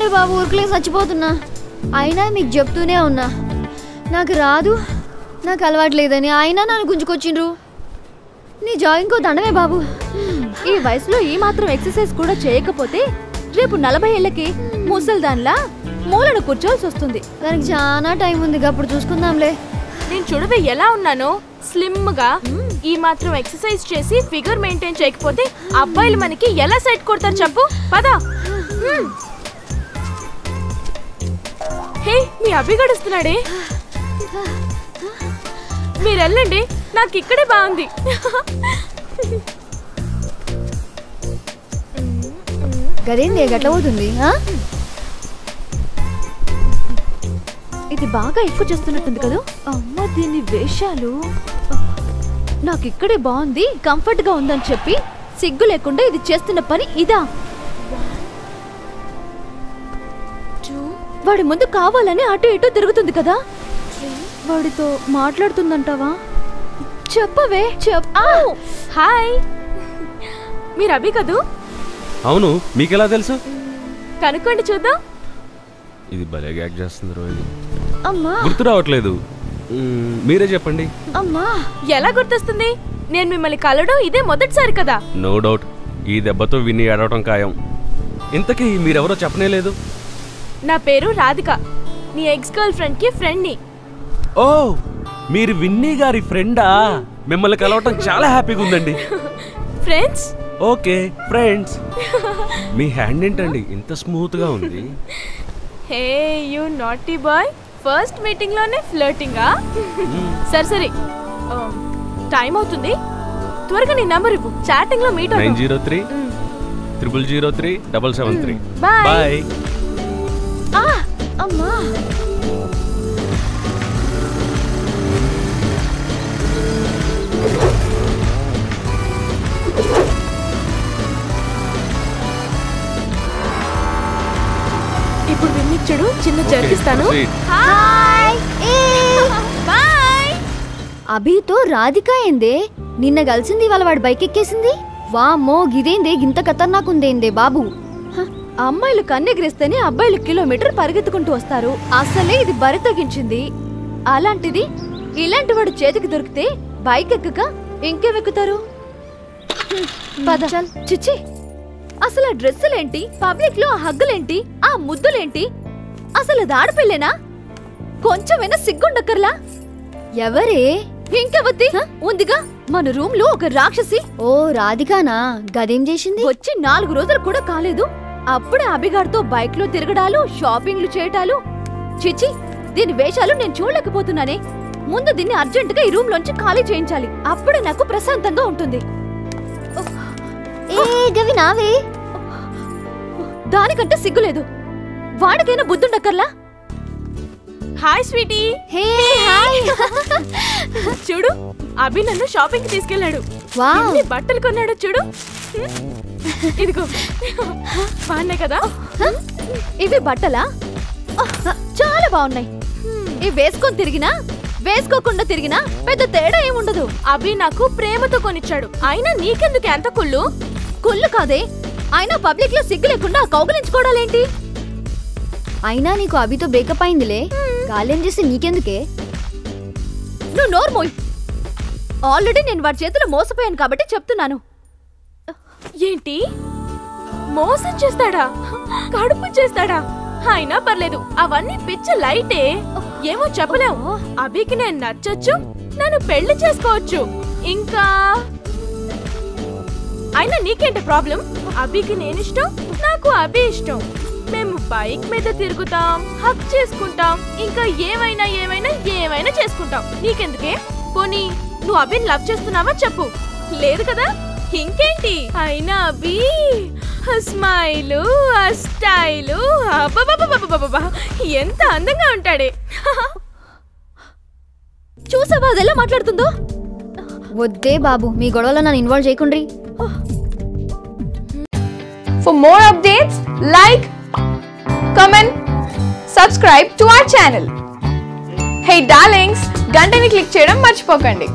వద్దులే బాబు, ఊరికలే చచ్చిపోతున్నా. అయినా మీకు చెప్తూనే ఉన్నా నాకు రాదు, నాకు అలవాట్లేదని. అయినా నన్ను గుంజుకొచ్చిండ్రు. నీ జాగింగ్కో దండమే బాబు. ఈ వయసులో ఈ మాత్రం ఎక్సర్సైజ్ కూడా చేయకపోతే రేపు 40 ఏళ్ళకి ముసల్దాన్లా మూలను కూర్చోవలసి వస్తుంది. దానికి చాలా టైం ఉంది, అప్పుడు చూసుకుందాంలే. నేను చూడవే ఎలా ఉన్నానో, స్లిమ్ గా. ఈ మాత్రం ఎక్సర్సైజ్ చేసి ఫిగర్ మెయింటైన్ చేయకపోతే అబ్బాయిలు మనకి ఎలా సెట్ కొడతారు చెప్పు. పదా. హే, మీ అభి గడుస్తున్నాడే. మీరు వెళ్ళండి, నాకు ఇక్కడే బాగుంది. గదేంది గట్ల పోతుంది? ఇది బాగా ఎక్కువ చేస్తున్నట్టుంది కదా. అమ్మ దీని వేషాలు. నాకు ఇక్కడే బాగుంది, కంఫర్ట్ గా ఉందని చెప్పి సిగ్గు లేకుండా ఇది చేస్తున్న పని ఇదా? వాడి ముందు కావాలని అటు ఇటు తిరుగుతుంది కదా. వాడితో మాట్లాడుతుందంటావా? చెప్పవే. హాయ్, మీరు అభి కదూ? అవును, మీకెలా తెలుసు? కనుక్కోండి చూద్దాం. ఇది భలే యాక్ట్ చేస్తుంది రోజు. అమ్మా గుర్తు రావట్లేదు, మీరే చెప్పండి. అమ్మా ఎలా గుర్తొస్తుంది? నేను మిమ్మల్ని కలవడం ఇదే మొదటిసారి కదా. నో డౌట్, ఈ దెబ్బతో విన్ని ఏడవటం ఖాయం. ఇంతకీ మీరెవరో చెప్పనే లేదు. నా పేరు రాధిక, నీ ఎక్స్ గర్ల్ ఫ్రెండ్ కి ఫ్రెండ్ ని. ఓ, మీరు విన్నీ గారి ఫ్రెండా? మిమ్మల్ని కలవటం చాలా హ్యాపీగా ఉందండి. ఫ్రెండ్స్? Okay, friends. మీ హ్యాండ్ ఏంటండి ఇంత స్మూత్ గా ఉంది? Hey you naughty boy, first meeting లోనే ఫ్లర్టింగా? సరే టైం అవుతుంది, త్వరగా నీ నంబర్ ఇవ్వు, చాటింగ్ లో మీట్ అవుతాం. 903 003 773. బాయ్. అమ్మా ఇప్పుడు విన్నిచ్చుడు, చిన్న జరిపిస్తాను. బాయ్. అభితో రాధిక ఏందే నిన్న కలిసింది, వాళ్ళ వాడి బైక్ ఎక్కేసింది. వామ్మో, గిదేందే గింత ఖతర్నాకుందేందే బాబు. అమ్మాయిలు కన్నెగిరిస్తేనే అబ్బాయిలు కిలోమీటర్ పరిగెత్తుకుంటూ వస్తారు. అసలే ఇది బరి తగ్గించింది. అలాంటిది ఇలాంటి వాడు చేతికి దొరికితే బైక్ ఎక్కక ఇంకేమెక్కుతారు? పద. చిచ్చి, అసలు ఆ డ్రెస్సులేంటి, పబ్లిక్ లో ఆ హగ్గులేంటి, ఆ ముద్దులేంటి? అసలు అది ఆడపిల్లేనా? కొంచెమైనా సిగ్గుండక్కర్లా? ఎవరే? ఇంకెవద్ది ఉందిగా మన రూమ్ లో ఒక రాక్షసి. ఓ రాధికానా? గదేం చేసింది? వచ్చి 4 రోజులు కూడా కాలేదు, అప్పుడే అభిగాడితో బైక్ లో తిరగడాలు, షాపింగ్లు చేయటాలు. చిచి, దీని వేషాలు నేను చూడలేకపోతున్నానే. ముందు దీన్ని అర్జెంట్ గా ఈ రూమ్ లోంచి ఖాళీ చేయించాలి, అప్పుడే నాకు ప్రశాంతంగా ఉంటుంది. గవి నావే. దానికంటే సిగ్గులేదు. వాడికైనా బుద్ధుండక్కర్లా? Hi sweetie. Hey hi. చూడు, అభి నన్ను షాపింగ్ కి తీసుకెళ్ళాడు. వావ్, బట్టలు కొన్నాడు చూడు. ఇదిగో, బాగున్నాయి కదా? ఇవి బట్టలా? చాలా బాగున్నాయి. ఇవి వేసుకొని తిరిగినా వేసుకోకుండా తిరిగినా పెద్ద తేడా ఏముండదు. అభి నాకు ప్రేమతో కొనిచ్చాడు, అయినా నీకెందుకు ఎంత కుళ్ళు? కుళ్ళు కాదే, అయినా పబ్లిక్ లో సిగ్గు లేకుండా కౌగిలించుకోవడాలేంటి? అయినా నీకు అభితో బ్రేకప్ అయిందిలే, గాలేం చేసి నీకెందుకే? నువ్వు నోర్మోయ్. ఆల్రెడీ నేను వాడి చేతిలో మోసపోయాను కాబట్టి చెప్తున్నాను. ఏంటి, మోసం చేస్తాడా? కడుపు చేస్తాడా? అయినా పర్లేదు, అవన్నీ పిచ్చ లైటే. ఏమో చెప్పలేము. అభికి నేను నచ్చొచ్చు, నన్ను పెళ్లి చేసుకోవచ్చు. ఇంకా అయినా నీకేంటి ప్రాబ్లం? అభికి నేనిష్టం, నాకు అభి ఇష్టం. మేము బైక్ మీద తిరుగుతాం, హక్ చేసుకుంటాం, ఇంకా ఏమైనా ఏమైనా ఏమైనా చేసుకుంటాం. నీకెందుకే? పోనీ నువ్వు అభిని లవ్ చేస్తున్నావా చెప్పు. లేదు కదా? ఇంకేంటి? అయినా అభి స్మైలు, ఆ స్టైలు, ఎంత అందంగా ఉంటాడే. చూసావా అదెలా మాట్లాడుతుందో? వద్దే బాబు, మీ గొడవలో నన్ను involve చేయకుండ్రి. For more updates, like, comment, subscribe to our channel. Hey darlings, గంటని click చేయడం మర్చిపోకండి.